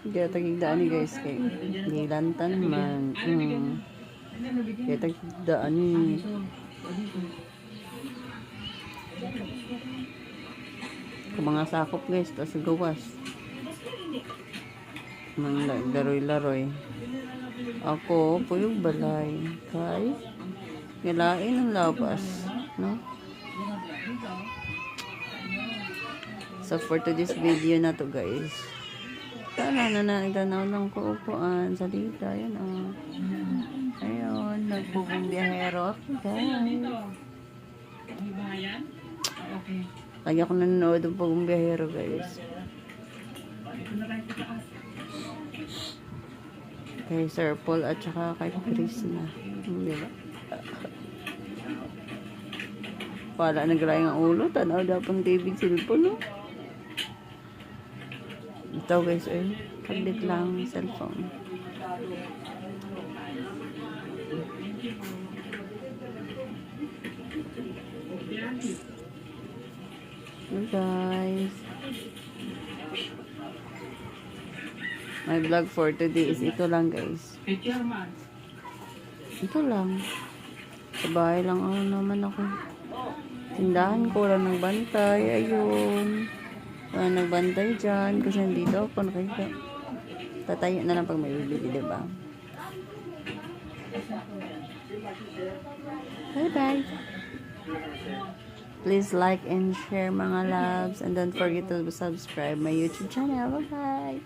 Kaya tagigdaan ni guys kay gilantan man. Kaya tagigdaan ni mga sakop guys, tas gawas. Mga laroy-laroy. Ako, puyog balay. Kay ngalain ang labas, no? So for today's video na to guys, sana na nagtanaw ng kuupuan sa dita, yan o. Ayun, nagpupumbiyahero ako guys. Kaya ako nanonood ng pumbiyahero guys. Kay Sir Paul at saka kay Chris na. Diba? Wala naglayang ang ulo. Tanaw dapat David cellphone, no? Ito guys, kabit lang cellphone. Hey guys. My vlog for today is ito lang guys. Ito lang. Sa bahay lang naman ako. Tindahan ko, lang nagbantay. Ayun. Wala nagbantay dyan. Kasi nandito ako. Nakita. Tatayo na lang pag may bibili, diba? Bye bye. Please like and share mga loves. And don't forget to subscribe my YouTube channel. Bye bye.